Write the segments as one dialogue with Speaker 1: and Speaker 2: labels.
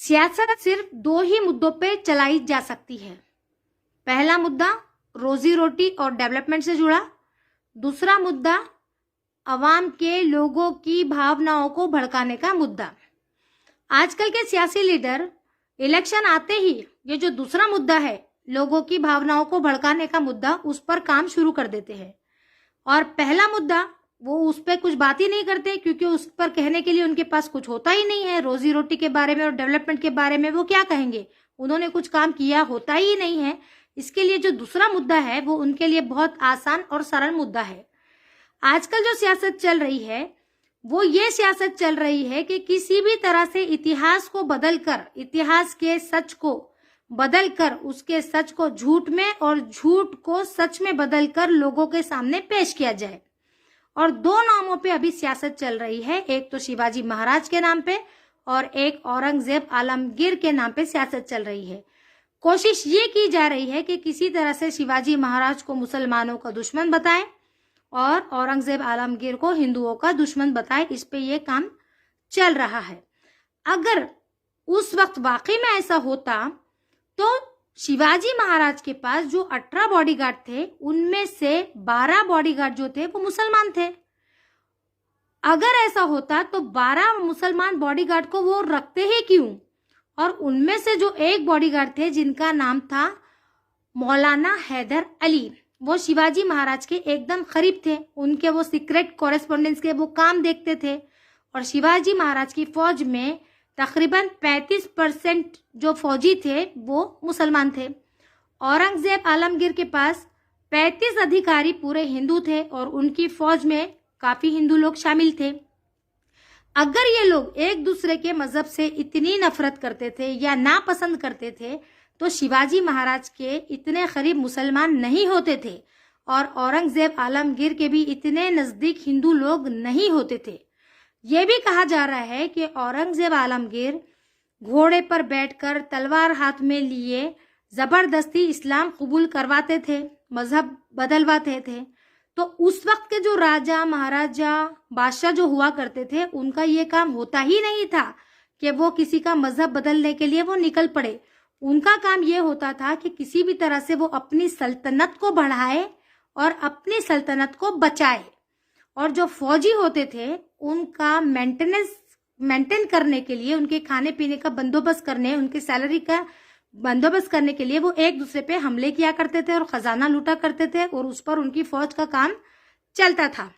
Speaker 1: सियासत सिर्फ दो ही मुद्दों पे चलाई जा सकती है। पहला मुद्दा रोजी रोटी और डेवलपमेंट से जुड़ा, दूसरा मुद्दा अवाम के लोगों की भावनाओं को भड़काने का मुद्दा। आजकल के सियासी लीडर इलेक्शन आते ही ये जो दूसरा मुद्दा है, लोगों की भावनाओं को भड़काने का मुद्दा, उस पर काम शुरू कर देते हैं। और पहला मुद्दा वो उस पर कुछ बात ही नहीं करते, क्योंकि उस पर कहने के लिए उनके पास कुछ होता ही नहीं है। रोजी रोटी के बारे में और डेवलपमेंट के बारे में वो क्या कहेंगे, उन्होंने कुछ काम किया होता ही नहीं है। इसके लिए जो दूसरा मुद्दा है वो उनके लिए बहुत आसान और सरल मुद्दा है। आजकल जो सियासत चल रही है वो ये सियासत चल रही है कि किसी भी तरह से इतिहास को बदलकर, इतिहास के सच को बदलकर, उसके सच को झूठ में और झूठ को सच में बदलकर लोगों के सामने पेश किया जाए। और दो नामों पे अभी सियासत चल रही है, एक तो शिवाजी महाराज के नाम पे और एक औरंगजेब आलमगीर के नाम पे सियासत चल रही है। कोशिश ये की जा रही है कि किसी तरह से शिवाजी महाराज को मुसलमानों का दुश्मन बताएं और औरंगजेब आलमगीर को हिंदुओं का दुश्मन बताएं। इस पे ये काम चल रहा है। अगर उस वक्त वाकई में ऐसा होता तो शिवाजी महाराज के पास जो 18 बॉडीगार्ड थे, उनमें से 12 बॉडीगार्ड जो थे वो मुसलमान थे। अगर ऐसा होता तो 12 मुसलमान बॉडीगार्ड को वो रखते ही क्यों? और उनमें से जो एक बॉडीगार्ड थे जिनका नाम था मौलाना हैदर अली, वो शिवाजी महाराज के एकदम करीब थे। उनके वो सीक्रेट कॉरेस्पॉन्डेंस के वो काम देखते थे। और शिवाजी महाराज की फौज में तकरीबन 35% जो फौजी थे वो मुसलमान थे। औरंगजेब आलमगीर के पास 35 अधिकारी पूरे हिंदू थे और उनकी फौज में काफी हिंदू लोग शामिल थे। अगर ये लोग एक दूसरे के मजहब से इतनी नफरत करते थे या नापसंद करते थे तो शिवाजी महाराज के इतने करीब मुसलमान नहीं होते थे और औरंगजेब आलमगीर के भी इतने नजदीक हिंदू लोग नहीं होते थे। यह भी कहा जा रहा है कि औरंगजेब आलमगीर घोड़े पर बैठकर तलवार हाथ में लिए जबरदस्ती इस्लाम कबूल करवाते थे, मजहब बदलवाते थे। तो उस वक्त के जो राजा महाराजा बादशाह जो हुआ करते थे, उनका ये काम होता ही नहीं था कि वो किसी का मजहब बदलने के लिए वो निकल पड़े। उनका काम ये होता था कि किसी भी तरह से वो अपनी सल्तनत को बढ़ाए और अपनी सल्तनत को बचाए। और जो फौजी होते थे उनका मेंटेन करने के लिए, उनके खाने पीने का बंदोबस्त करने, उनकी सैलरी का बंदोबस्त करने के लिए वो एक दूसरे पे हमले किया करते थे और खजाना लूटा करते थे और उस पर उनकी फौज का काम चलता था।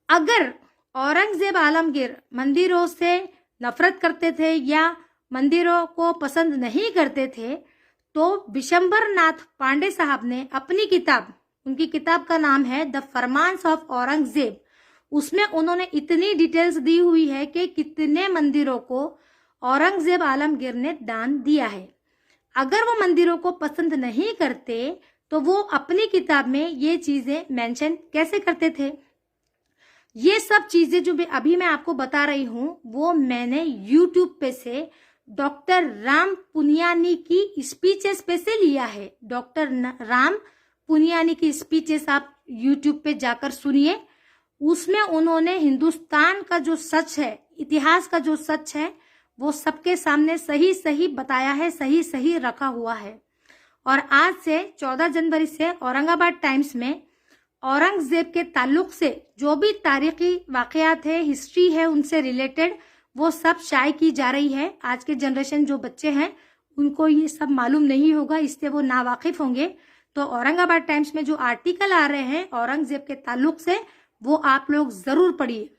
Speaker 1: अगर औरंगजेब आलमगीर मंदिरों से नफरत करते थे या मंदिरों को पसंद नहीं करते थे तो विशंबर नाथ पांडे साहब ने अपनी किताब, उनकी किताब का नाम है द फरमान्स ऑफ औरंगजेब, उसमें उन्होंने इतनी डिटेल्स दी हुई है कि कितने मंदिरों को औरंगजेब आलमगीर ने दान दिया है। अगर वो मंदिरों को पसंद नहीं करते तो वो अपनी किताब में ये चीजें मेंशन कैसे करते थे? ये सब चीजें जो अभी मैं आपको बता रही हूं वो मैंने YouTube पे से डॉक्टर राम पुनियानी की स्पीचेस पे से लिया है। डॉक्टर राम पुनियानी की स्पीचेस आप YouTube पे जाकर सुनिए। उसमें उन्होंने हिंदुस्तान का जो सच है, इतिहास का जो सच है, वो सबके सामने सही सही बताया है, सही सही रखा हुआ है। और आज से 14 जनवरी से औरंगाबाद टाइम्स में औरंगजेब के ताल्लुक से जो भी तारीखी वाकयात है, हिस्ट्री है, उनसे रिलेटेड वो सब शाये की जा रही है। आज के जनरेशन जो बच्चे हैं उनको ये सब मालूम नहीं होगा, इससे वो नावाकिफ होंगे। तो औरंगाबाद टाइम्स में जो आर्टिकल आ रहे हैं औरंगजेब के ताल्लुक से, वो आप लोग जरूर पढ़िए।